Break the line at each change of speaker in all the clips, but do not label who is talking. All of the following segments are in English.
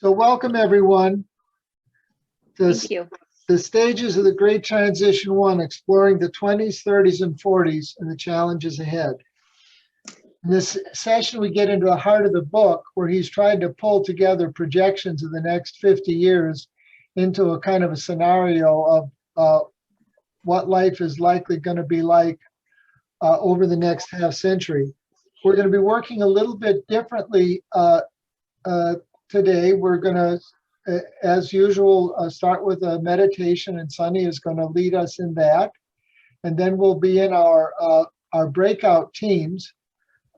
So welcome, everyone.
Thank you.
The stages of the Great Transition 1, exploring the 20s, 30s, and 40s and the challenges ahead. In this session, we get into the heart of the book where he's tried to pull together projections of the next 50 years into a kind of a scenario of what life is likely going to be like over the next half century. We're going to be working a little bit differently today. We're going to, as usual, start with a meditation, and Sunny is going to lead us in that. And then we'll be in our breakout teams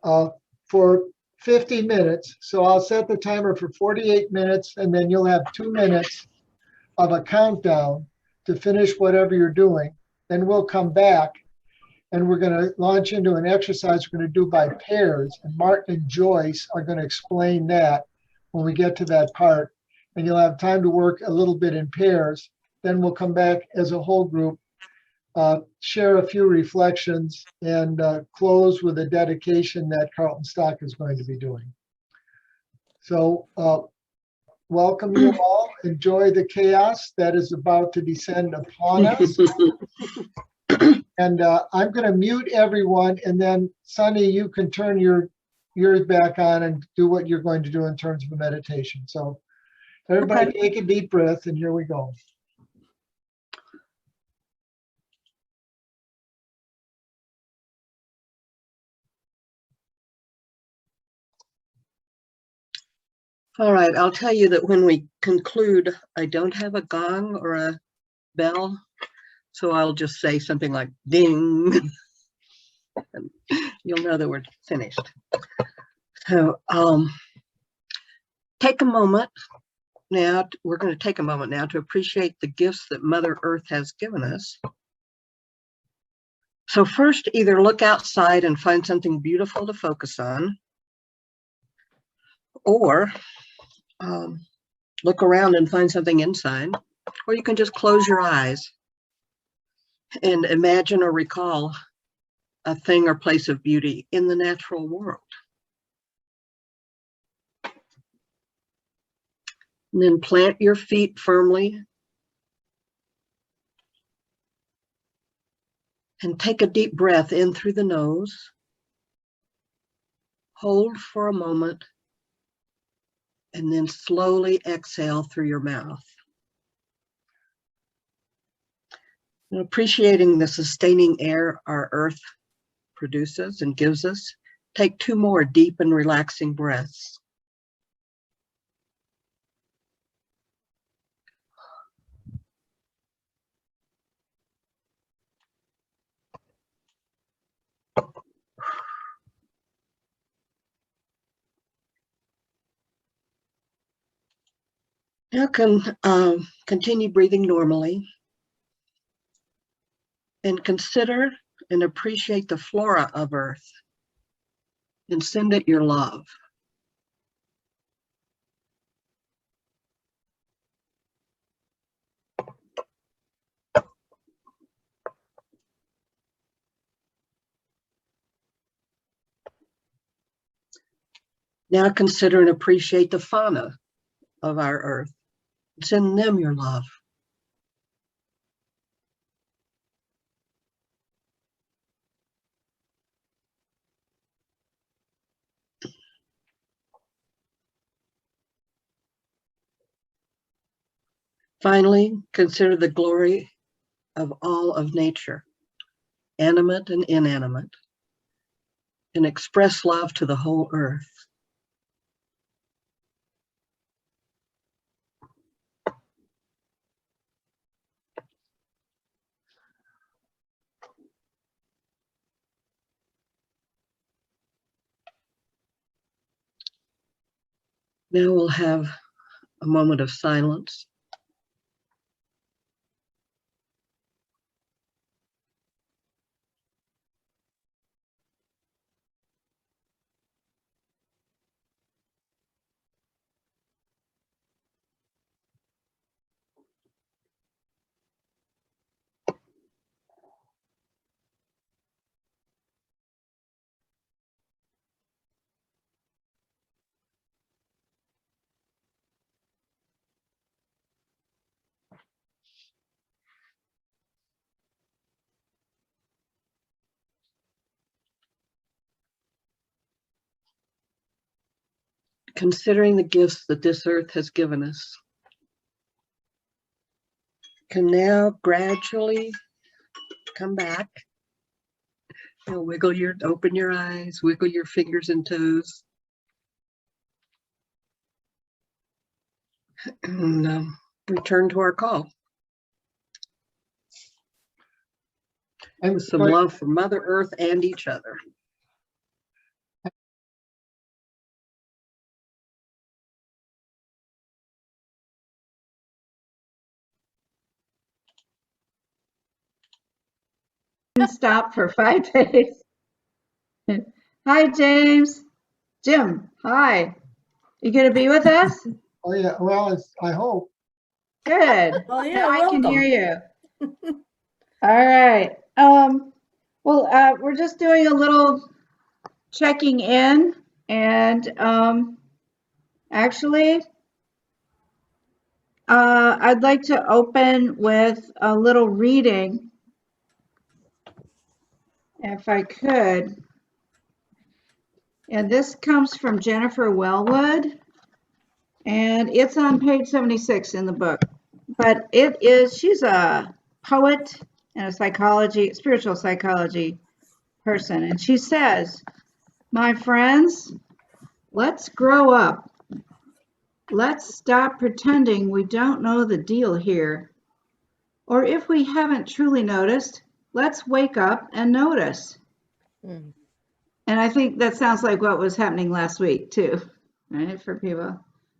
for 50 minutes. So I'll set the timer for 48 minutes, and then you'll have 2 minutes of a countdown to finish whatever you're doing. Then we'll come back, and we're going to launch into an exercise we're going to do by pairs. And Martin and Joyce are going to explain that when we get to that part. And you'll have time to work a little bit in pairs. Then we'll come back as a whole group, share a few reflections, and close with a dedication that Carlton Stock is going to be doing. So welcome you all. Enjoy the chaos that is about to descend upon us. And I'm going to mute everyone, and then Sunny, you can turn yours back on and do what you're going to do in terms of a meditation. So everybody take a deep breath, and here we go.
All right, I'll tell you that when we conclude, I don't have a gong or a bell, so I'll just say something like ding. And you'll know that we're finished. So take a moment now. We're going to take a moment now to appreciate the gifts that Mother Earth has given us. So first, either look outside and find something beautiful to focus on, or look around and find something inside, or you can just close your eyes and imagine or recall a thing or place of beauty in the natural world. And then plant your feet firmly and take a deep breath in through the nose. Hold for a moment and then slowly exhale through your mouth. And appreciating the sustaining air our earth produces and gives us, take 2 more deep and relaxing breaths. Now continue breathing normally and consider and appreciate the flora of Earth and send it your love. Now consider and appreciate the fauna of our Earth. Send them your love. Finally, consider the glory of all of nature, animate and inanimate, and express love to the whole Earth. Now we'll have a moment of silence. considering the gifts that this earth has given us, can now gradually come back. You know, open your eyes, wiggle your fingers and toes. And return to our call.
And
With some love for Mother Earth and each other.
Stop for 5 days. Hi, James. Jim, hi. You gonna be with us?
oh yeah, well, I hope.
Good.
Oh, yeah,
Now I can
welcome.
hear you. All right. Well, we're just doing a little checking in, and actually, I'd like to open with a little reading, if I could. And this comes from Jennifer Wellwood, and it's on page 76 in the book. But she's a poet and a spiritual psychology person. And she says, "My friends, let's grow up. Let's stop pretending we don't know the deal here. Or if we haven't truly noticed, let's wake up and notice." And I think that sounds like what was happening last week too, right? For people.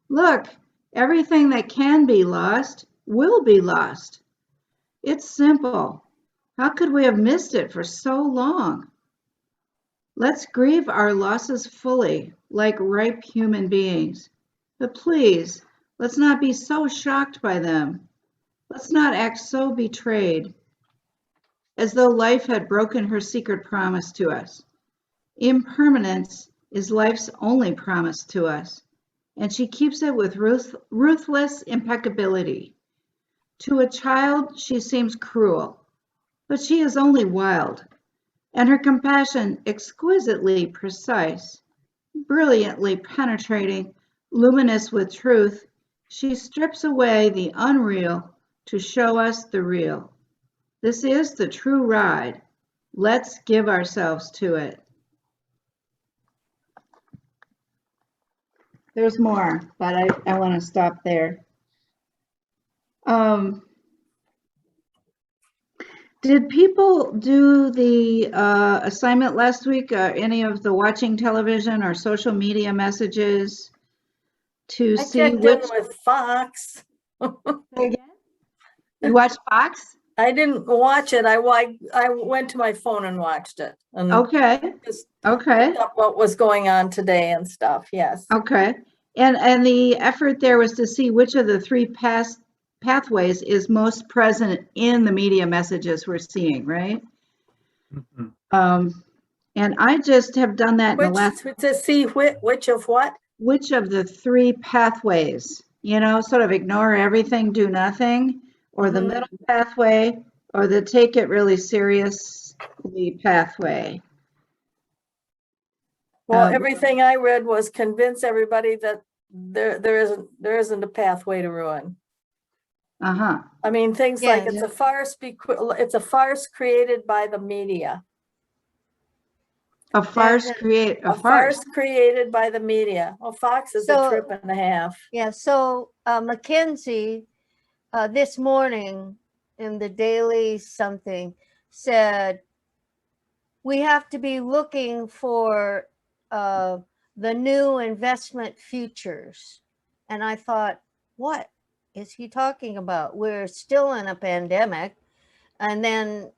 Look, everything that can be lost will be lost. It's simple. How could we have missed it for so long? Let's grieve our losses fully, like ripe human beings. But please, let's not be so shocked by them. Let's not act so betrayed, as though life had broken her secret promise to us. Impermanence is life's only promise to us, and she keeps it with ruthless impeccability. To a child, she seems cruel, but she is only wild, and her compassion exquisitely precise, brilliantly penetrating, luminous with truth. She strips away the unreal to show us the real. This is the true ride. Let's give ourselves to it. There's more, but I want to stop there. Did people do the assignment last week? Any of the watching television or social media messages to
I
see
checked in
which?
with Fox.
You watched Fox?
I didn't watch it. I went to my phone and watched it. And
Okay.
just
Okay.
looked up what was going on today and stuff. Yes.
Okay. And the effort there was to see which of the three pathways is most present in the media messages we're seeing, right? And I just have done that in the last.
To see which of what?
Which of the three pathways, sort of ignore everything, do nothing, or the middle pathway, or the take it really seriously pathway.
Well, everything I read was convince everybody that there isn't a pathway to ruin. I mean, things like it's a farce. It's a farce created by the media.
A farce
created by the media. Well, Fox is a trip and a half.
Yeah, so McKinsey this morning in the Daily something said we have to be looking for the new investment futures. And I thought, what is he talking about? We're still in a pandemic. And then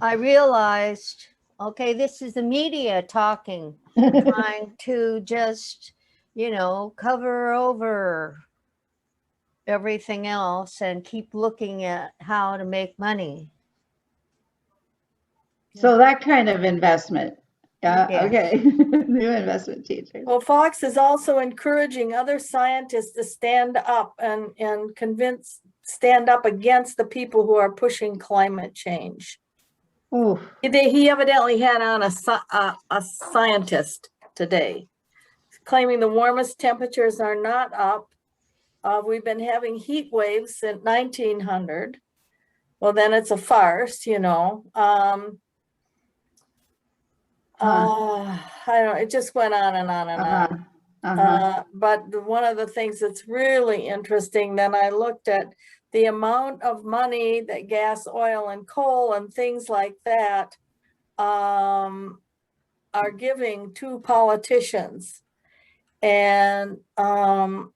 I realized, okay, this is the media talking, trying to just, cover over everything else and keep looking at how to make money.
So that kind of investment.
Yes.
Okay. New investment teachers.
Well, Fox is also encouraging other scientists to stand up and stand up against the people who are pushing climate change.
Oof.
He evidently had on a scientist today claiming the warmest temperatures are not up. We've been having heat waves since 1900. Well, then it's a farce, you know. I don't know, it just went on and on and on. But one of the things that's really interesting, then I looked at the amount of money that gas, oil, and coal and things like that are giving to politicians. And I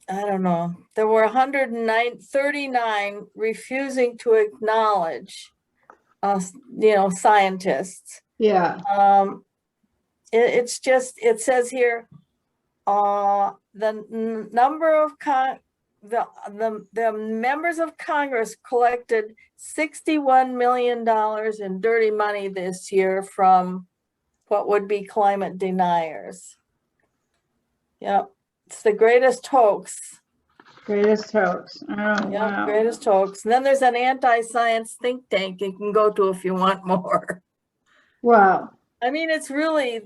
don't know, there were 139 refusing to acknowledge, scientists.
Yeah.
It's just, it says here, the number of the members of Congress collected $61 million in dirty money this year from what would be climate deniers. Yep, it's the greatest hoax.
Greatest hoax. Oh,
Yep,
wow.
greatest hoax. And then there's an anti-science think tank you can go to if you want more.
Wow.
I mean, it's really,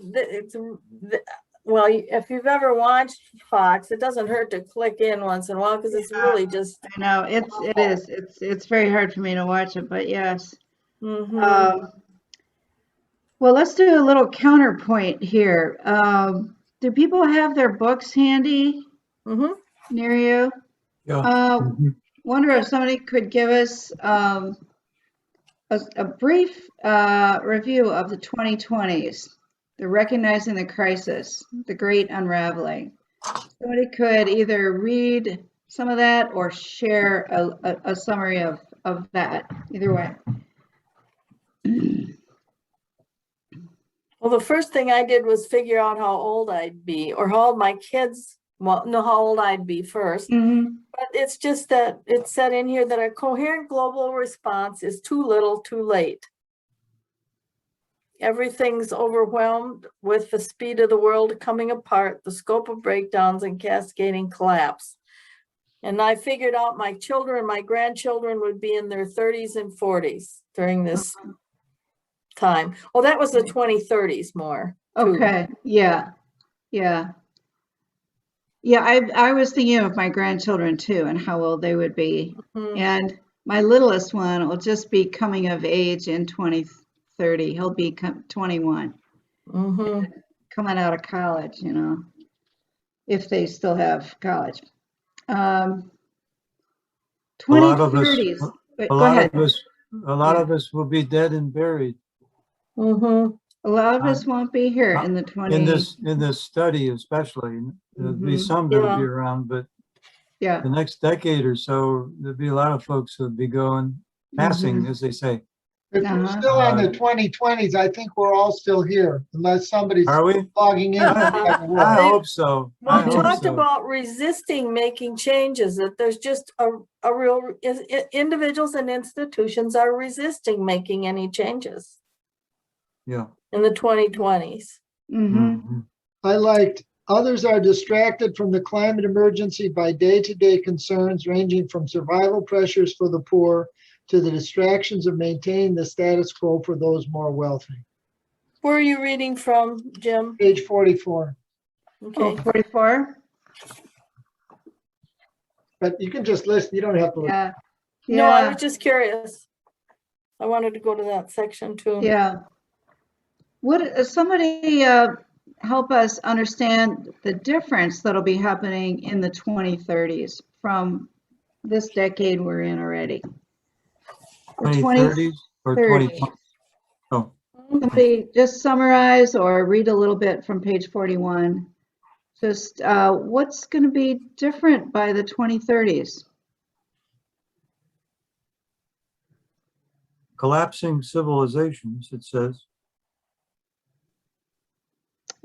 well, if you've ever watched Fox, it doesn't hurt to click in once in a while because it's really just.
I know it's very hard for me to watch it, but yes.
Mhm.
Well, let's do a little counterpoint here. Do people have their books handy
Mhm.
near you?
Yeah.
Wonder if somebody could give us a brief review of the 2020s, the Recognizing the Crisis, the Great Unraveling. Somebody could either read some of that or share a summary of that, either way.
Well, the first thing I did was figure out how old I'd be, or how old my kids, well, know how old I'd be first. But it's just that it's said in here that a coherent global response is too little, too late. Everything's overwhelmed with the speed of the world coming apart, the scope of breakdowns and cascading collapse. And I figured out my children, my grandchildren would be in their 30s and 40s during this time. Oh, that was the 2030s more. Too.
Okay. Yeah. I was thinking of my grandchildren too and how old they would be. And my littlest one will just be coming of age in 2030. He'll be 21. Coming out of college, if they still have college. 2030s.
A lot of us will be dead and buried.
A lot of us won't be here in the 20s.
In this study, especially. There'll be some that'll be around, but the next decade or so, there'll be a lot of folks who'll be passing, as they say.
If we're still in the 2020s, I think we're all still here, unless somebody's logging in.
I hope so.
Well, we talked about resisting making changes, that there's just a real, individuals and institutions are resisting making any changes.
Yeah.
In the 2020s.
I liked, others are distracted from the climate emergency by day-to-day concerns ranging from survival pressures for the poor to the distractions of maintaining the status quo for those more wealthy.
Where are you reading from, Jim?
Page 44.
Okay.
Oh, 44?
But you can just listen, you don't have to listen.
No, I was just curious. I wanted to go to that section too.
Yeah. Would somebody help us understand the difference that'll be happening in the 2030s from this decade we're in already?
2030s or 2020? Oh.
Somebody just summarize or read a little bit from page 41. Just what's going to be different by the 2030s?
Collapsing civilizations, it says.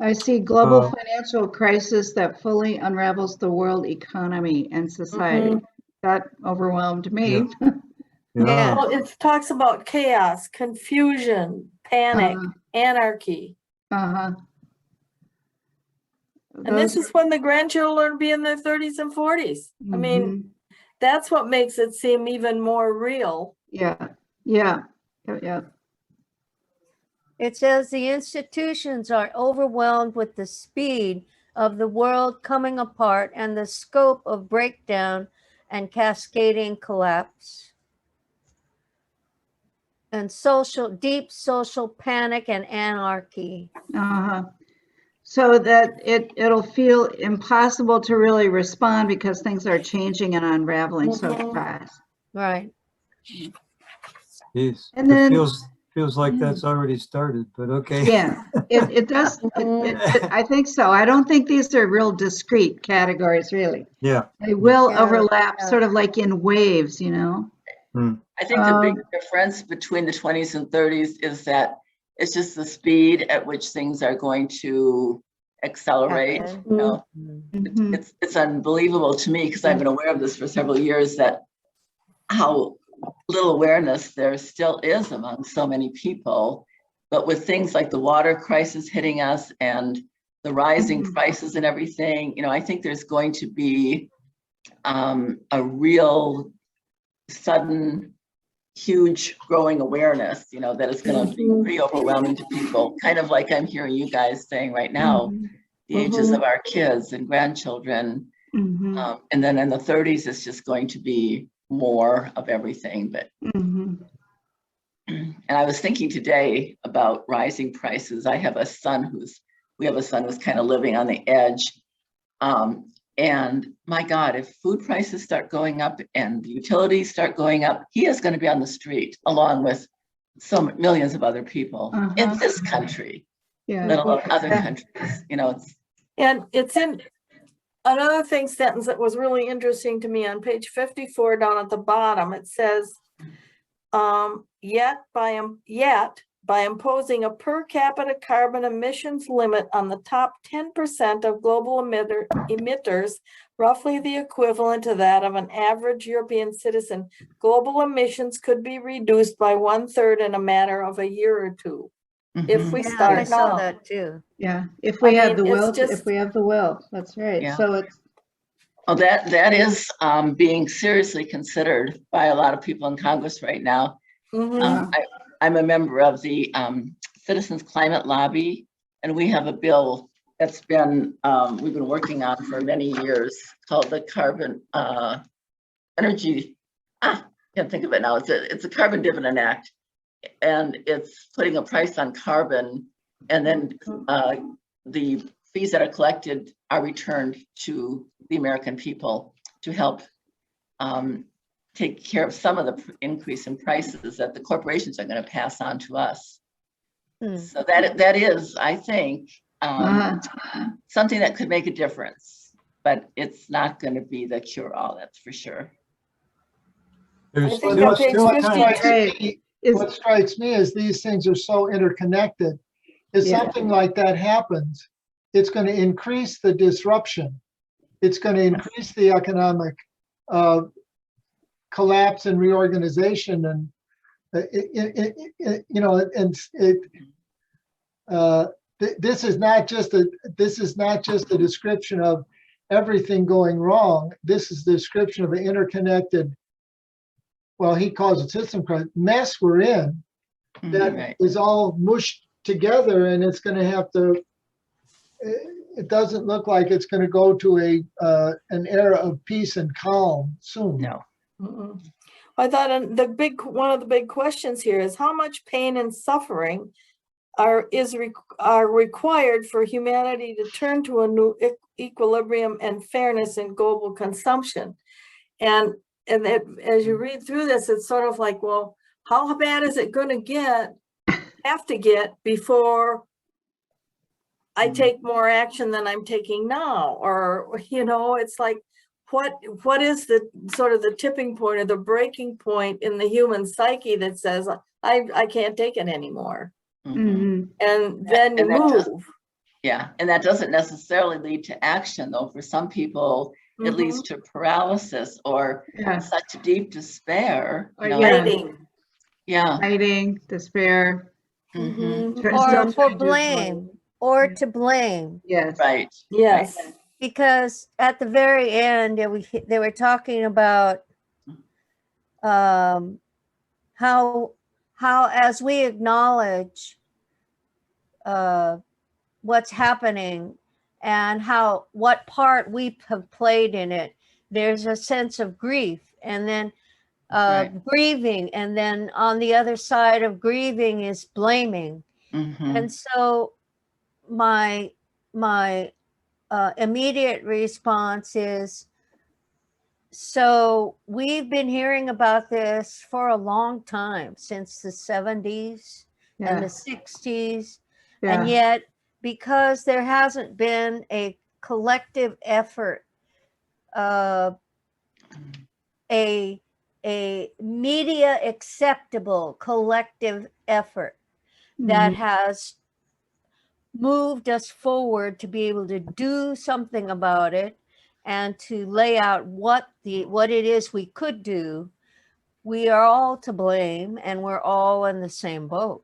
I see global financial crisis that fully unravels the world economy and society. That overwhelmed me.
Yeah. Well, it talks about chaos, confusion, panic, anarchy. And this is when the grandchildren will be in their 30s and 40s. I mean, that's what makes it seem even more real.
Yeah.
It says the institutions are overwhelmed with the speed of the world coming apart and the scope of breakdown and cascading collapse. And deep social panic and anarchy.
Uh-huh. So that it'll feel impossible to really respond because things are changing and unraveling so fast.
Right.
Jeez,
And then-
it feels like that's already started, but okay.
Yeah, it does. I think so. I don't think these are real discrete categories, really.
Yeah.
They will
Yeah,
overlap
yeah.
sort of like in waves, you know?
I think the big difference between the 20s and 30s is that it's just the speed at which things are going to accelerate.
Happen.
You know,
Mhm.
it's unbelievable to me, because I've been aware of this for several years, that how little awareness there still is among so many people. But with things like the water crisis hitting us and the rising prices and everything, you know, I think there's going to be a real sudden, huge growing awareness, you know, that is going to be pretty overwhelming to people, kind of like I'm hearing you guys saying right now, the ages of our kids and grandchildren. And then in the 30s, it's just going to be more of everything. But and I was thinking today about rising prices. We have a son who's kind of living on the edge. And my God, if food prices start going up and the utilities start going up, he is going to be on the street along with some millions of other people in this country, let alone other countries. You know,
it's in another sentence that was really interesting to me on page 54 down at the bottom. It says, yet by imposing a per capita carbon emissions limit on the top 10% of global emitters, roughly the equivalent to that of an average European citizen, global emissions could be reduced by 1/3 in a matter of a year or two. If we start
I saw
now.
that too.
Yeah, if we have the will,
just-
if we have the will, that's right.
Yeah.
So it's,
well, that is being seriously considered by a lot of people in Congress right now. I'm a member of the Citizens Climate Lobby, and we have a bill that's been we've been working on for many years called the Carbon Energy. Can't think of it now. It's a Carbon Dividend Act, and it's putting a price on carbon, and then the fees that are collected are returned to the American people to help take care of some of the increase in prices that the corporations are going to pass on to us. So that is, I think, something that could make a difference, but it's not going to be the cure-all, that's for sure.
There's
What strikes me is these things are so interconnected. If something like that happens, it's going to increase the disruption. It's going to increase the economic collapse and reorganization, and this is not just a description of everything going wrong. This is the description of an interconnected, well, he calls it system mess we're in that is all mushed together, and it's going to have to. It doesn't look like it's going to go to an era of peace and calm soon.
No.
I thought one of the big questions here is how much pain and suffering are required for humanity to turn to a new equilibrium and fairness in global consumption. And as you read through this, it's sort of like, well, how bad is it going to have to get before I take more action than I'm taking now? Or, you know, it's like, what is the sort of the tipping point or the breaking point in the human psyche that says, I can't take it anymore? And then you move.
And that doesn't necessarily lead to action, though. For some people, it leads to paralysis or such deep despair.
Hiding,
despair.
Or for blame, or to blame.
Yes.
Right.
Yes.
Because at the very end, they were talking about how as we acknowledge what's happening and what part we have played in it. There's a sense of grief, and then grieving, and then on the other side of grieving is blaming. And so my immediate response is, so we've been hearing about this for a long time, since the 70s and the 60s. And yet, because there hasn't been a collective effort, a media acceptable collective effort that has moved us forward to be able to do something about it and to lay out what it is we could do, we are all to blame, and we're all in the same boat.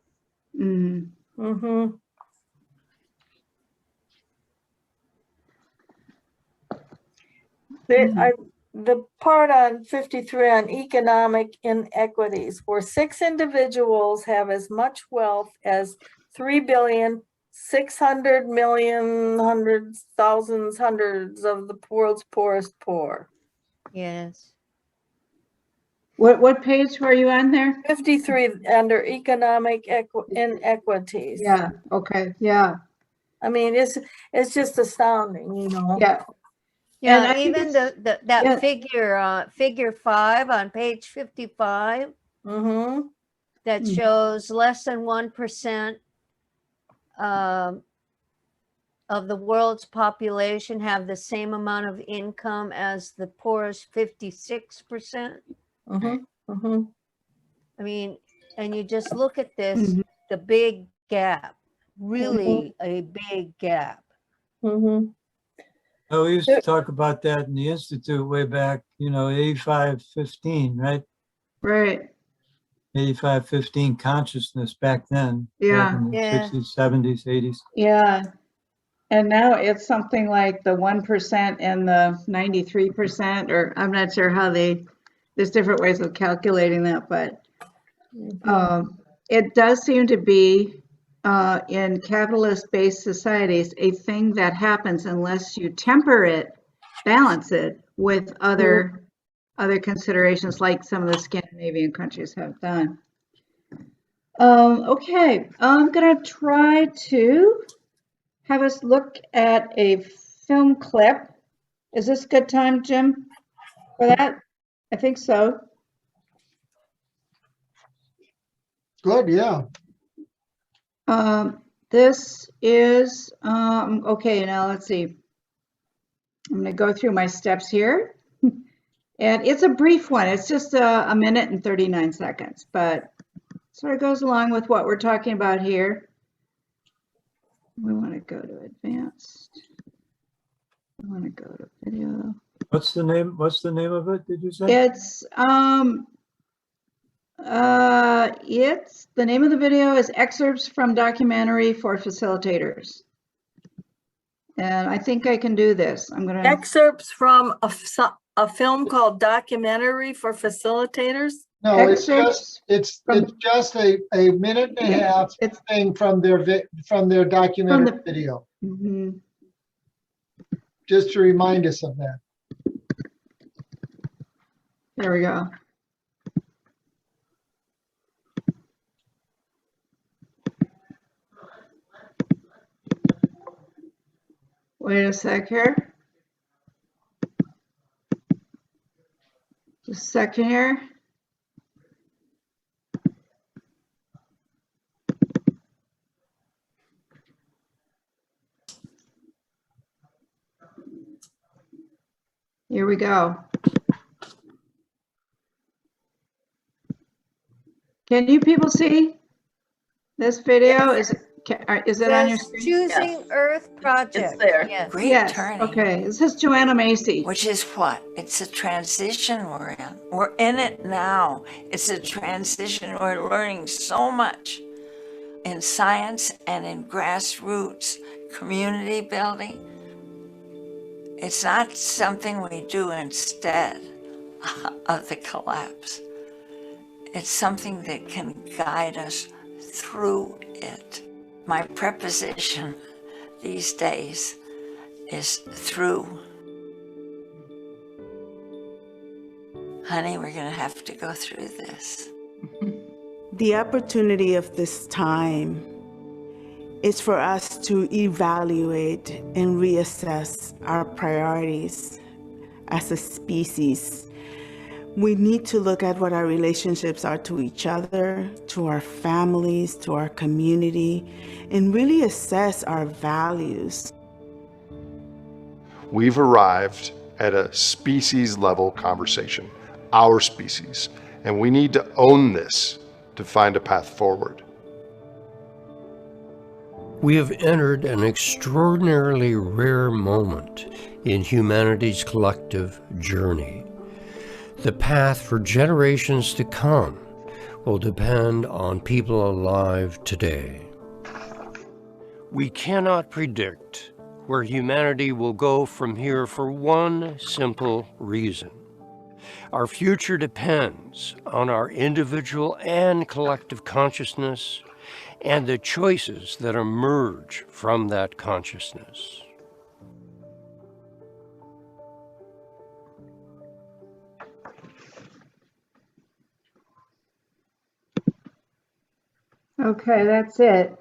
The part on 53 on economic inequities, where 6 individuals have as much wealth as 3,600,000,000 hundreds of the world's poorest poor.
Yes.
What page were you on there?
53 under economic inequities.
Yeah. Okay. Yeah.
I mean, it's just astounding, you know.
Yeah.
Yeah, even that figure 5 on page 55, that shows less than 1% of the world's population have the same amount of income as the poorest 56%. I mean, and you just look at this, the big gap, really a big gap.
Oh, we used to talk about that in the Institute way back, 85-15, right?
Right.
85-15 consciousness back then.
Yeah.
In the 60s, 70s, 80s.
Yeah. And now it's something like the 1% and the 93%, or I'm not sure how there's different ways of calculating that, but it does seem to be in capitalist-based societies a thing that happens unless you temper it, balance it with other considerations, like some of the Scandinavian countries have done. Okay, I'm gonna try to have us look at a film clip. Is this a good time, Jim, for that? I think so.
Good, yeah.
This is, okay, now let's see. I'm gonna go through my steps here. And it's a brief one. It's just a minute and 39 seconds, but sort of goes along with what we're talking about here. We want to go to advanced. I want to go to video.
What's the name of it, did you say?
It's the name of the video is Excerpts from Documentary for Facilitators. And I think I can do this. I'm gonna
excerpts from a film called Documentary for Facilitators.
No, it's just a minute and a half thing from their documentary video. Just to remind us of that.
There we go. Wait a sec here. Just a second here. Here we go. Can you people see this video? Is it on your screen?
Choosing Earth Project.
It's there.
Yes.
Great turning.
Okay, this is Joanna Macy.
Which is what? It's a transition we're in. We're in it now. It's a transition. We're learning so much in science and in grassroots community building. It's not something we do instead of the collapse. It's something that can guide us through it. My preposition these days is through. Honey, we're going to have to go through this.
The opportunity of this time is for us to evaluate and reassess our priorities as a species. We need to look at what our relationships are to each other, to our families, to our community, and really assess our values.
We've arrived at a species level conversation, our species, and we need to own this to find a path forward.
We have entered an extraordinarily rare moment in humanity's collective journey. The path for generations to come will depend on people alive today. We cannot predict where humanity will go from here for one simple reason. Our future depends on our individual and collective consciousness and the choices that emerge from that consciousness.
Okay, that's it.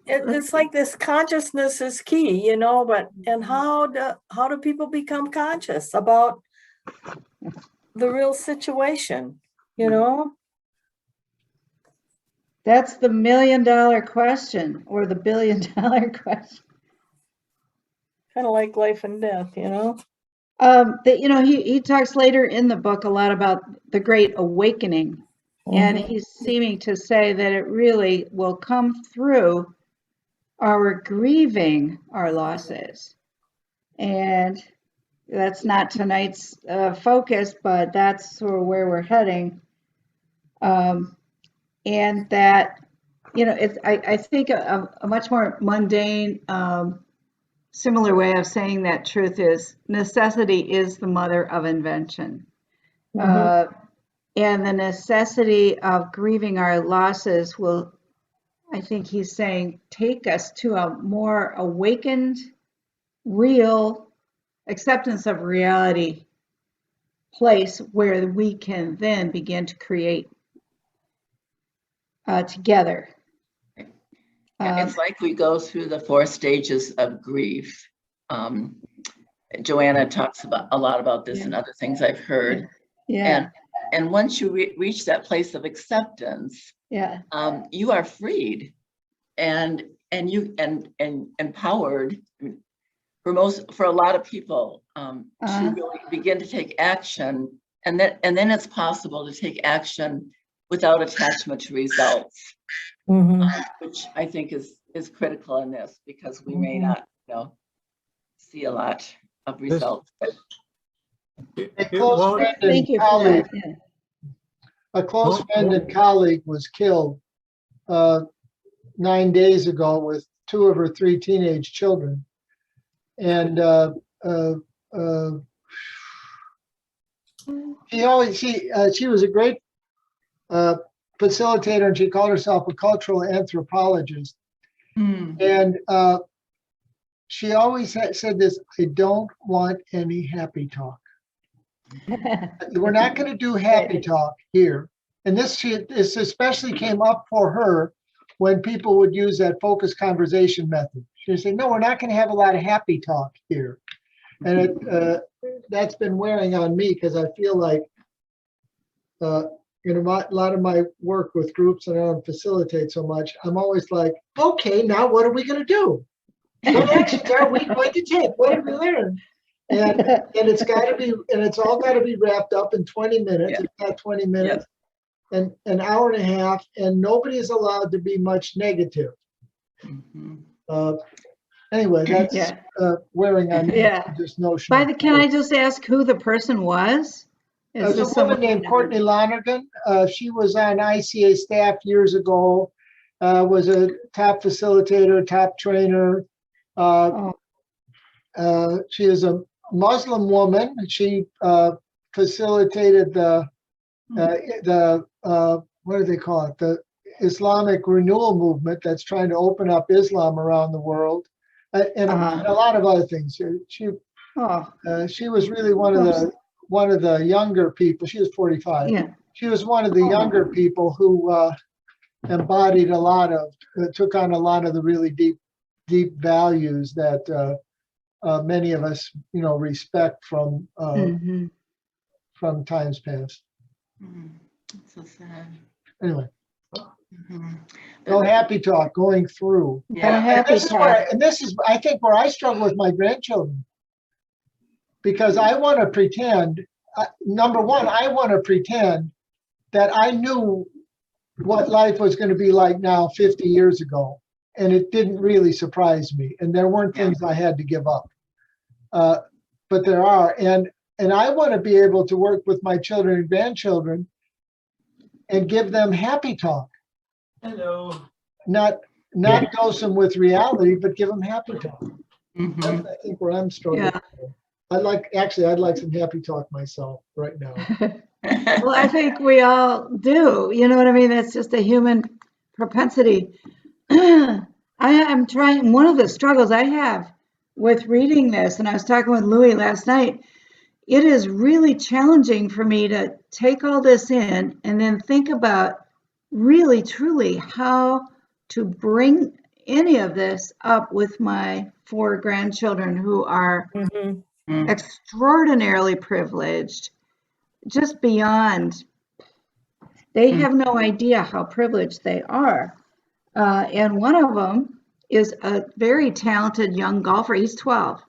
It's like this consciousness is key, you know, but and how do people become conscious about the real situation, you know?
That's the $1 million question, or the $1 billion question.
Kind of like life and death, you know?
You know, he talks later in the book a lot about the Great Awakening. And he's seeming to say that it really will come through our grieving our losses. And that's not tonight's focus, but that's sort of where we're heading. And that, you know, I think a much more mundane, similar way of saying that truth is necessity is the mother of invention. And the necessity of grieving our losses will, I think he's saying, take us to a more awakened, real acceptance of reality place where we can then begin to create together.
It's like we go through the 4 stages of grief. Joanna talks about a lot about this and other things I've heard. And once you reach that place of acceptance, you are freed and empowered for a lot of people to really begin to take action, and then it's possible to take action without attachment to results, which I think is critical in this, because we may not, you know, see a lot of results.
A close friend and colleague, a close friend and colleague was killed 9 days ago with 2 of her 3 teenage children. And she was a great facilitator, and she called herself a cultural anthropologist. And she always said this: I don't want any happy talk. We're not going to do happy talk here. And this especially came up for her when people would use that focused conversation method. She would say, no, we're not going to have a lot of happy talk here. And that's been wearing on me, because I feel like in a lot of my work with groups, and I don't facilitate so much, I'm always like, okay, now what are we going to do? What actions are we going to take? What have we learned? And it's got to be, and it's all got to be wrapped up in 20 minutes. It's not 20 minutes, and an hour and a half, and nobody is allowed to be much negative. Anyway, that's wearing on me, this notion.
Can I just ask who the person was?
There's a woman named Courtney Lonergan. She was on ICA staff years ago, was a top facilitator, top trainer. She is a Muslim woman. She facilitated the what do they call it? The Islamic renewal movement that's trying to open up Islam around the world, and a lot of other things. She was really one of the younger people. She was 45.
Yeah.
She was one of the younger people who embodied took on a lot of the really deep values that many of us, respect from times past.
So sad.
Anyway. No happy talk going through.
Yeah.
And this is, I think, where I struggle with my grandchildren. Because I want to pretend, number one, I want to pretend that I knew what life was going to be like now 50 years ago. And it didn't really surprise me. And there weren't things I had to give up. But there are. And I want to be able to work with my children and grandchildren and give them happy talk.
Hello.
Not dose them with reality, but give them happy talk. That's, I think, where I'm struggling. I'd like some happy talk myself right now.
Well, I think we all do. You know what I mean? That's just a human propensity. I am trying, one of the struggles I have with reading this, and I was talking with Louis last night, it is really challenging for me to take all this in and then think about really, truly how to bring any of this up with my 4 grandchildren who are extraordinarily privileged, just beyond. They have no idea how privileged they are. And one of them is a very talented young golfer. He's 12.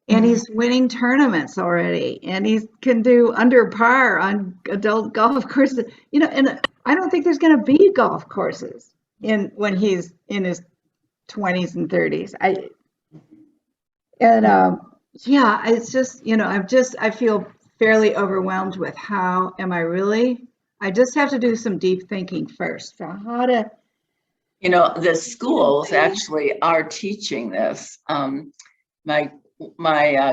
And he's winning tournaments already. And he can do under par on adult golf courses. And I don't think there's going to be golf courses when he's in his 20s and 30s. It's just, I feel fairly overwhelmed with how am I really? I just have to do some deep thinking first for how to.
The schools actually are teaching this. My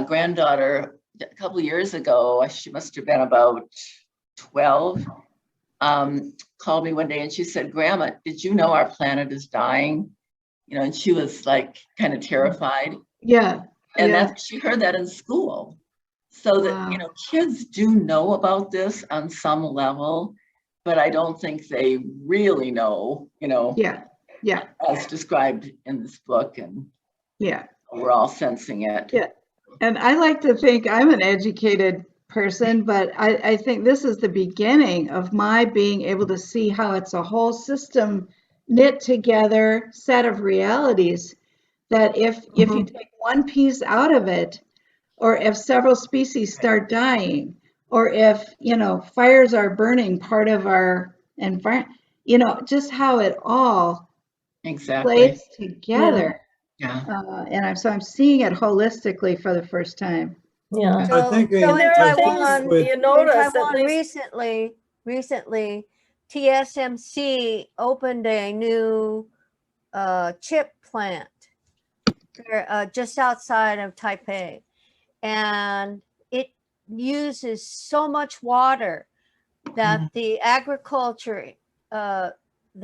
granddaughter, a couple of years ago, she must have been about 12, called me one day and she said, "Grandma, did you know our planet is dying?" And she was like kind of terrified.
Yeah.
And she heard that in school. So that, kids do know about this on some level, but I don't think they really know, as described in this book. And we're all sensing it.
Yeah. And I like to think I'm an educated person, but I think this is the beginning of my being able to see how it's a whole system knit together set of realities that if you take one piece out of it, or if several species start dying, or if, fires are burning part of our environment, just how it all plays together. And so I'm seeing it holistically for the first time.
Yeah.
I think
so in Taiwan,
you notice
at least recently, TSMC opened a new chip plant just outside of Taipei, and it uses so much water that the agriculture, the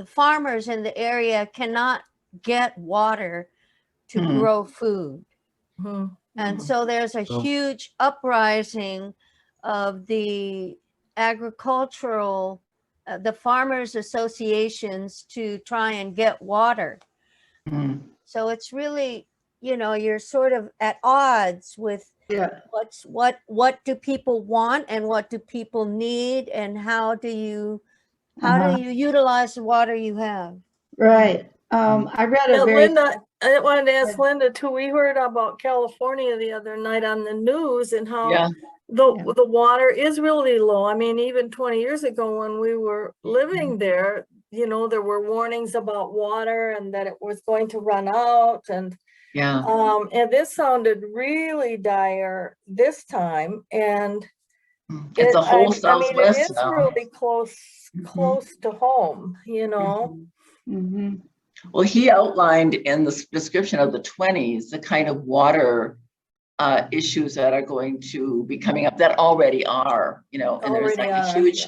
farmers in the area cannot get water to grow food. And so there's a huge uprising of the agricultural, the farmers associations to try and get water. So it's really, you're sort of at odds with what do people want and what do people need, and how do you utilize the water you have?
Right. I read a very.
Linda, I wanted to ask Linda too. We heard about California the other night on the news and how the water is really low. I mean, even 20 years ago when we were living there, there were warnings about water and that it was going to run out. And and this sounded really dire this time. And
it's a whole Southwest.
It is really close to home,
Well, he outlined in the description of the 20s the kind of water issues that are going to be coming up, that already are, and there's like a huge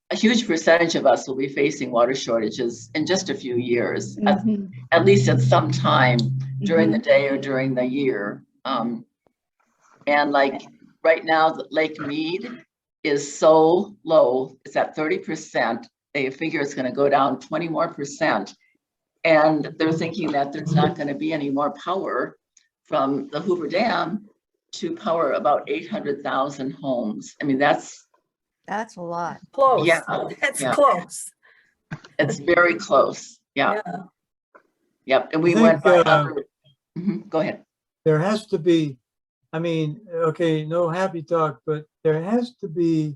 a huge percentage of us will be facing water shortages in just a few years,
Mhm.
at least at some time during the day or during the year. And like right now, Lake Mead is so low, it's at 30%. They figure it's going to go down 20 more %. And they're thinking that there's not going to be any more power from the Hoover Dam to power about 800,000 homes. I mean, that's
That's a lot.
Close.
yeah,
That's
yeah.
close.
It's very close. Yeah.
Yeah.
Yep. And we
I
went
think,
by other. Mhm, go ahead.
There has to be, I mean, okay, no happy talk, but there has to be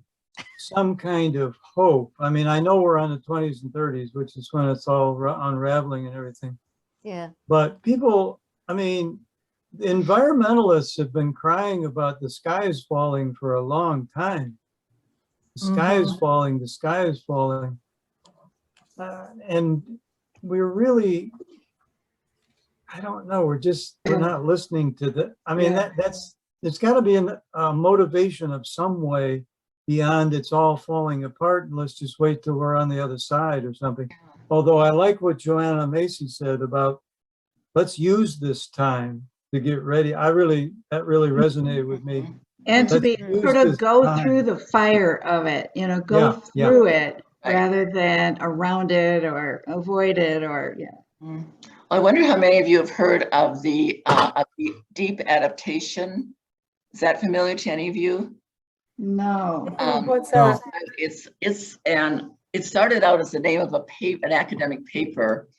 some kind of hope. I mean, I know we're on the 20s and 30s, which is when it's all unraveling and everything.
Yeah.
But people, I mean, environmentalists have been crying about the sky is falling for a long time. The sky is falling, the sky is falling. And we're really, I don't know, we're not listening to the, I mean, it's got to be a motivation of some way beyond it's all falling apart and let's just wait till we're on the other side or something. Although I like what Joanna Macy said about let's use this time to get ready. That really resonated with me.
And to be sort of go through the fire of it, go through it rather than around it or avoid it or,
Well, I wonder how many of you have heard of the deep adaptation. Is that familiar to any of you?
No.
What's that?
It started out as the name of an academic paper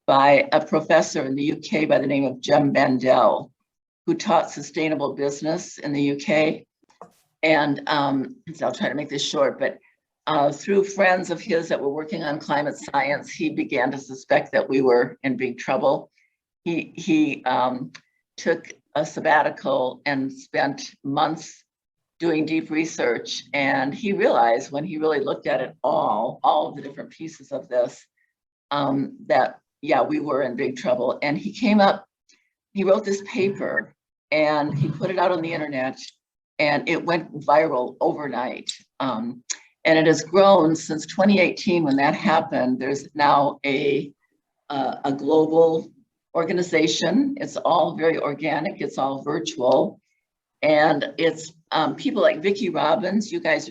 by a professor in the UK by the name of Jem Bendell, who taught sustainable business in the UK. And so I'll try to make this short, but through friends of his that were working on climate science, he began to suspect that we were in big trouble. He took a sabbatical and spent months doing deep research. And he realized when he really looked at it all of the different pieces of this, that, yeah, we were in big trouble. And he wrote this paper and he put it out on the internet and it went viral overnight. And it has grown since 2018 when that happened. There's now a global organization. It's all very organic. It's all virtual. And it's people like Vicki Robbins. You guys,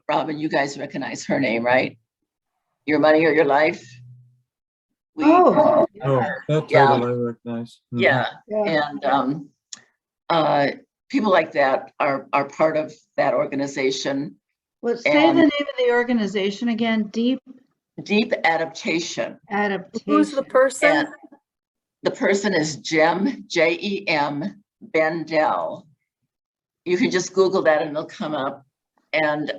Robin, you guys recognize her name, right? Your Money or Your Life.
That title I recognize.
Yeah. And people like that are part of that organization.
Well, say the name of the organization again. Deep
Adaptation.
Who's the person?
And the person is Jem, Jem Bendell. You can just Google that and it'll come up. And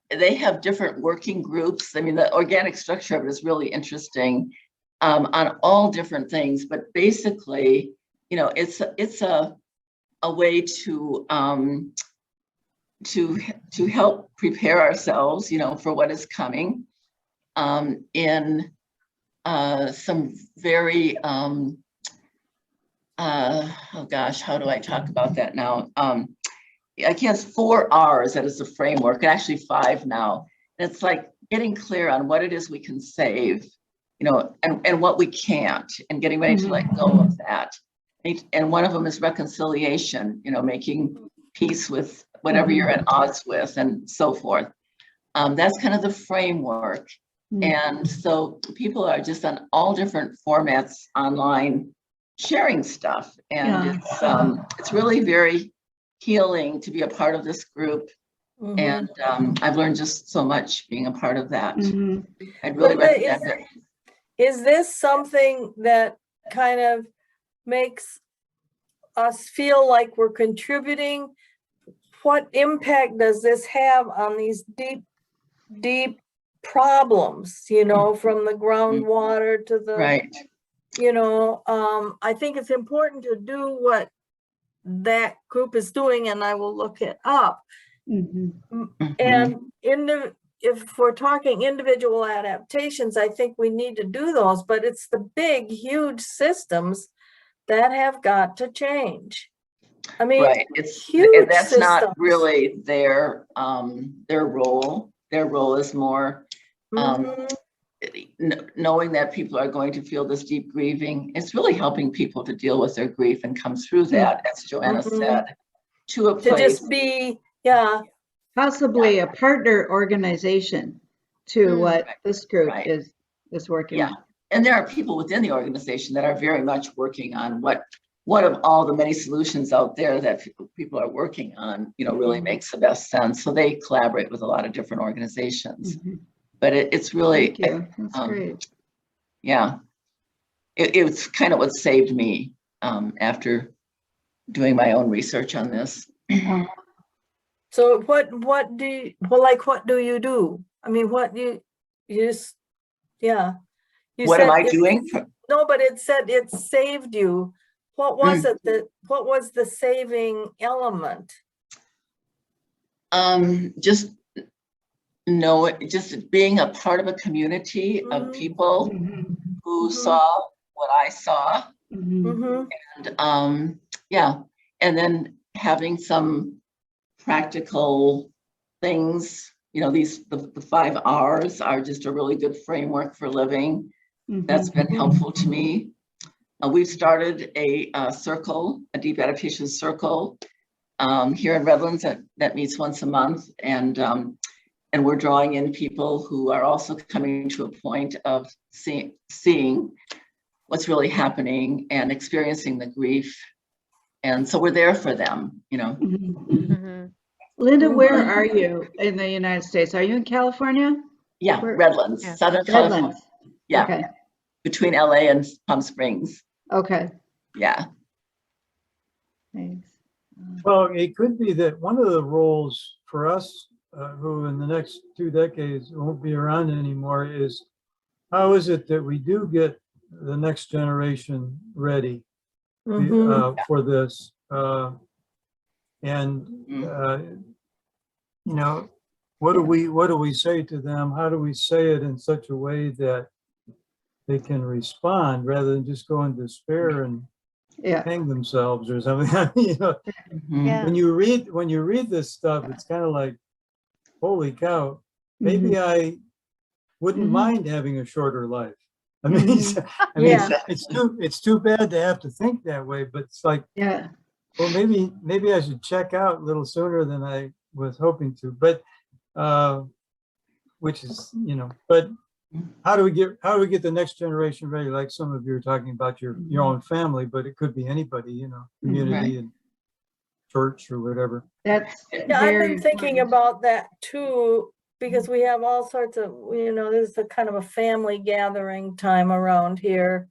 they have different working groups. I mean, the organic structure of it is really interesting on all different things. But basically, it's a way to help prepare ourselves, for what is coming in some very, oh gosh, how do I talk about that now? I guess 4 R's, that is the framework, actually 5 now. And it's like getting clear on what it is we can save, and what we can't, and getting ready to let go of that. And one of them is reconciliation, making peace with whatever you're at odds with and so forth. That's kind of the framework. And so people are just on all different formats online sharing stuff. And it's really very healing to be a part of this group. And I've learned just so much being a part of that. I'd really recommend it.
Is this something that kind of makes us feel like we're contributing? What impact does this have on these deep problems, from the groundwater to the,
right.
I think it's important to do what that group is doing, and I will look it up. And if we're talking individual adaptations, I think we need to do those, but it's the big, huge systems that have got to change. I mean,
right.
Huge
that's
systems.
Not really their role. their role is more
Mhm.
knowing that people are going to feel this deep grieving. It's really helping people to deal with their grief and come through that, as Joanna
Mhm.
said, to a
To
place.
just be, yeah,
Possibly a partner organization to what this group
Right.
is working
Yeah,
on.
and there are people within the organization that are very much working on what of all the many solutions out there that people are working on, really makes the best sense. So they collaborate with a lot of different organizations.
Mhm.
But it's really,
Thank you. That's
um,
great.
yeah, it's kind of what saved me after doing my own research on this.
so what do you, well, like, what do you do? I mean, what you just, yeah. You
What am
said
I
it-
doing?
No, but it said it saved you. What was it what was the saving element?
Just just being a part of a community of people who saw what I saw.
Mm-hmm.
And yeah, and then having some practical things, the 5 R's are just a really good framework for living. That's been helpful to me. We've started a circle, a deep adaptation circle here in Redlands that meets once a month. And we're drawing in people who are also coming to a point of seeing what's really happening and experiencing the grief. And so we're there for them,
Linda, where are you in the United States? Are you in California?
Yeah,
Where?
Redlands,
Yeah.
Southern California.
Redlands.
Yeah,
Okay.
between LA and Palm Springs.
Okay.
Yeah.
Thanks.
Well, it could be that one of the roles for us, who in the next 2 decades won't be around anymore, is how is it that we do get the next generation ready for this? What do we say to them? How do we say it in such a way that they can respond rather than just go in despair and hang themselves or something?
Yeah.
When you read this stuff, it's kind of like, holy cow, maybe I wouldn't mind having a shorter life. I mean, it's too bad to have to think that way, but it's like, well, maybe I should check out a little sooner than I was hoping to, but which is, but how do we get the next generation ready? Like some of you are talking about your own family, but it could be anybody, community and church or whatever.
That's
I've been thinking about that too, because we have all sorts of, this is a kind of a family gathering time around here.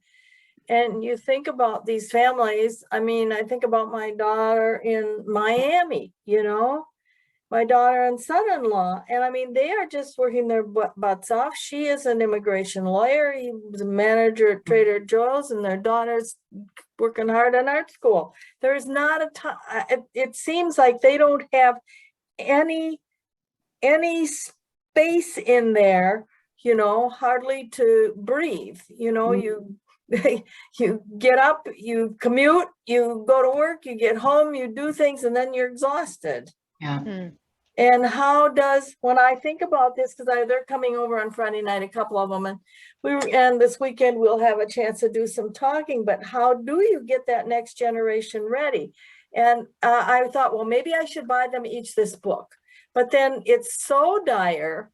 And you think about these families. I mean, I think about my daughter in Miami, my daughter and son-in-law. And I mean, they are just working their butts off. She is an immigration lawyer. He was a manager at Trader Joe's, and their daughter's working hard in art school. There's not a time. It seems like they don't have any space in there, hardly to breathe. You get up, you commute, you go to work, you get home, you do things, and then you're exhausted.
Yeah.
And when I think about this, because they're coming over on Friday night, a couple of them, and this weekend we'll have a chance to do some talking, but how do you get that next generation ready? And I thought, well, maybe I should buy them each this book. But then it's so dire.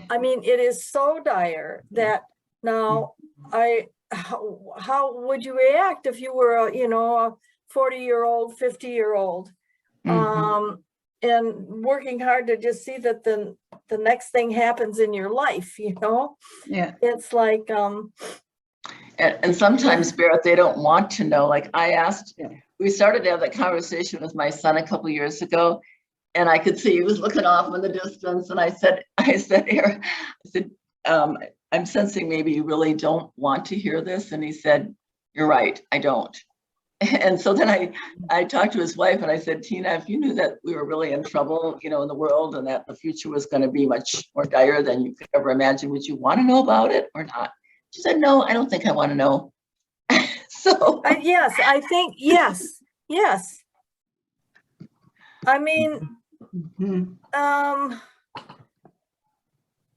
I mean, it is so dire that now how would you react if you were a 40-year-old, 50-year-old, and working hard to just see that the next thing happens in your life, It's like
and sometimes, Barrett, they don't want to know. Like we started to have that conversation with my son a couple of years ago, and I could see he was looking off in the distance, and I said, I'm sensing maybe you really don't want to hear this. And he said, you're right, I don't. And so then I talked to his wife and I said, Tina, if you knew that we were really in trouble, in the world, and that the future was going to be much more dire than you could ever imagine, would you want to know about it or not? She said, no, I don't think I want to know. So
yes, I think, yes. I mean,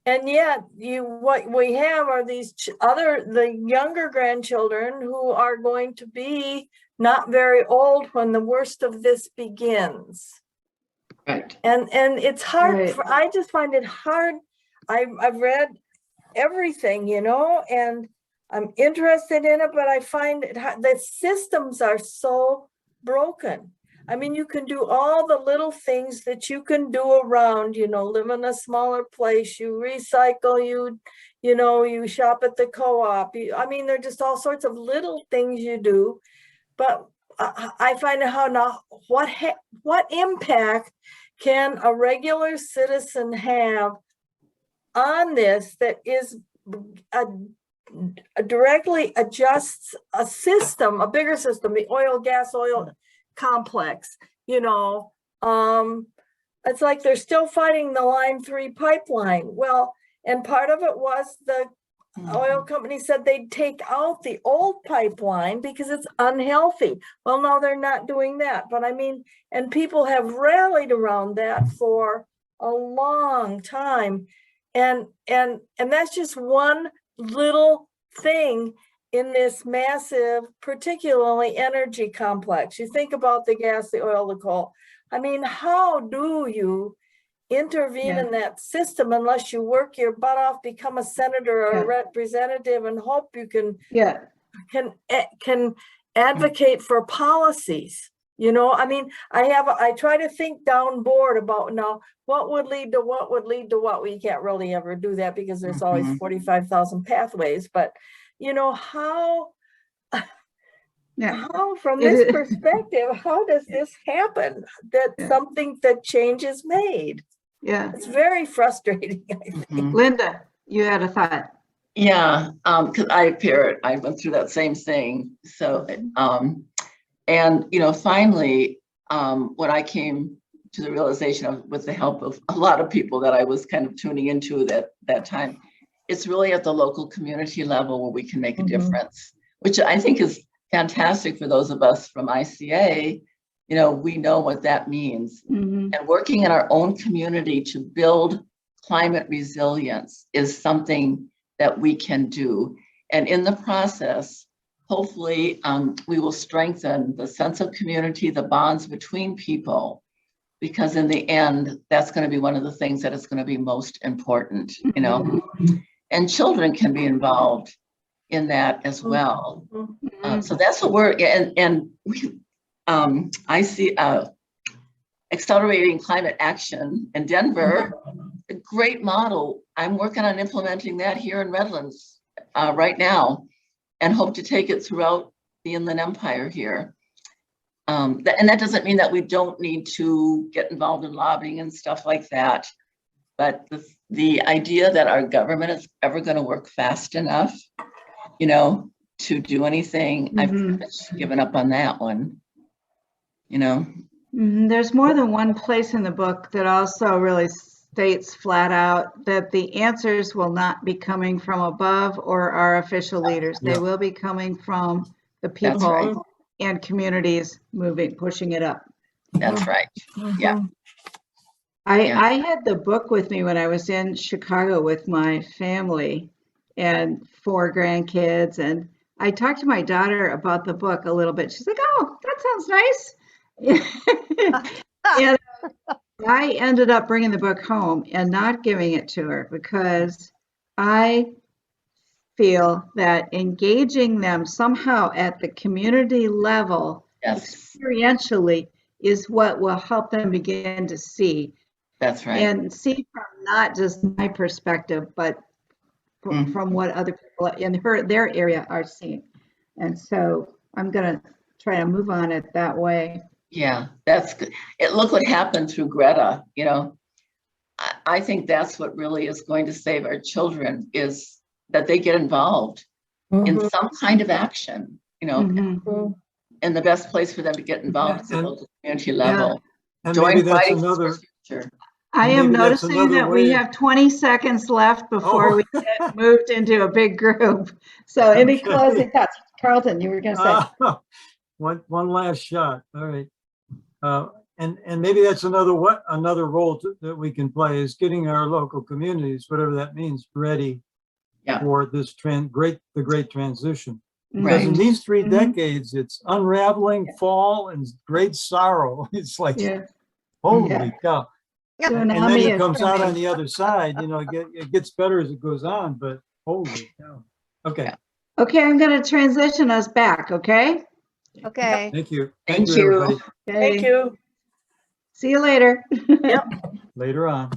And yet what we have are these the younger grandchildren who are going to be not very old when the worst of this begins.
Right.
And it's hard.
Right.
I just find it hard. I've read everything, and I'm interested in it, but I find the systems are so broken. I mean, you can do all the little things that you can do around, live in a smaller place, you recycle, you shop at the co-op. I mean, there are just all sorts of little things you do, but I find out now what impact can a regular citizen have on this that is directly adjusts a system, a bigger system, the gas oil complex, it's like they're still fighting the Line 3 pipeline. Well, and part of it was the oil company said they'd take out the old pipeline because it's unhealthy. Well, no, they're not doing that. But I mean, and people have rallied around that for a long time. And that's just one little thing in this massive, particularly energy complex. You think about the gas, the oil, the coal. I mean, how do you intervene in that system unless you work your butt off, become a senator or a representative, and hope you can advocate for policies? I mean, I try to think down board about now what would lead to what would lead to what. We can't really ever do that because there's always 45,000 pathways, but how from this perspective, how does this happen that something that change is made?
Yeah,
it's very frustrating, I think.
Linda, you had a thought.
Yeah, because I went through that same thing. So, and finally, when I came to the realization of, with the help of a lot of people that I was kind of tuning into that time, it's really at the local community level where we can make a difference, which I think is fantastic for those of us from ICA. We know what that means. And working in our own community to build climate resilience is something that we can do. And in the process, hopefully, we will strengthen the sense of community, the bonds between people, because in the end, that's going to be one of the things that is going to be most important, and children can be involved in that as well. So that's what we're, and we, I see Accelerating Climate Action in Denver, a great model. I'm working on implementing that here in Redlands right now, and hope to take it throughout the Inland Empire here. And that doesn't mean that we don't need to get involved in lobbying and stuff like that. But the idea that our government is ever going to work fast enough, to do anything, I've pretty much given up on that one,
There's more than one place in the book that also really states flat out that the answers will not be coming from above or our official leaders. They will be coming from the people and communities pushing it up.
That's right. Yeah.
I had the book with me when I was in Chicago with my family and 4 grandkids, and I talked to my daughter about the book a little bit. She's like, "Oh, that sounds nice." And I ended up bringing the book home and not giving it to her because I feel that engaging them somehow at the community level, experientially, is what will help them begin to see.
That's right.
And see from not just my perspective, but from what other people in their area are seeing. And so I'm going to try to move on it that way.
Yeah, that's good. Look what happened through Greta. I think that's what really is going to save our children, is that they get involved in some kind of action, and the best place for them to get involved is at the local community level.
And
Join
maybe that's
Fighting for
another.
Future.
I am
Maybe that's
noticing
another
that we
way-
have 20 seconds left before we get moved into a big group. So any
Okay.
closing thoughts? Carlton, you were going to say.
One last shot. All right. and maybe that's another role that we can play is getting our local communities, whatever that means, ready
Yeah.
for this the great transition. Because
Right.
in these 3
Mhm.
decades, it's unraveling, fall, and great sorrow. It's like,
Yeah.
holy
Yeah.
cow. And then
Tsunami
it
is
comes out
coming.
on the other side, it gets better as it goes on, but holy cow. Okay,
Yeah.
Okay, I'm gonna transition us back, okay?
Okay.
thank you.
Thank
Thank you,
you.
everybody.
Thank
Okay.
you.
See you later.
Yep.
Later on.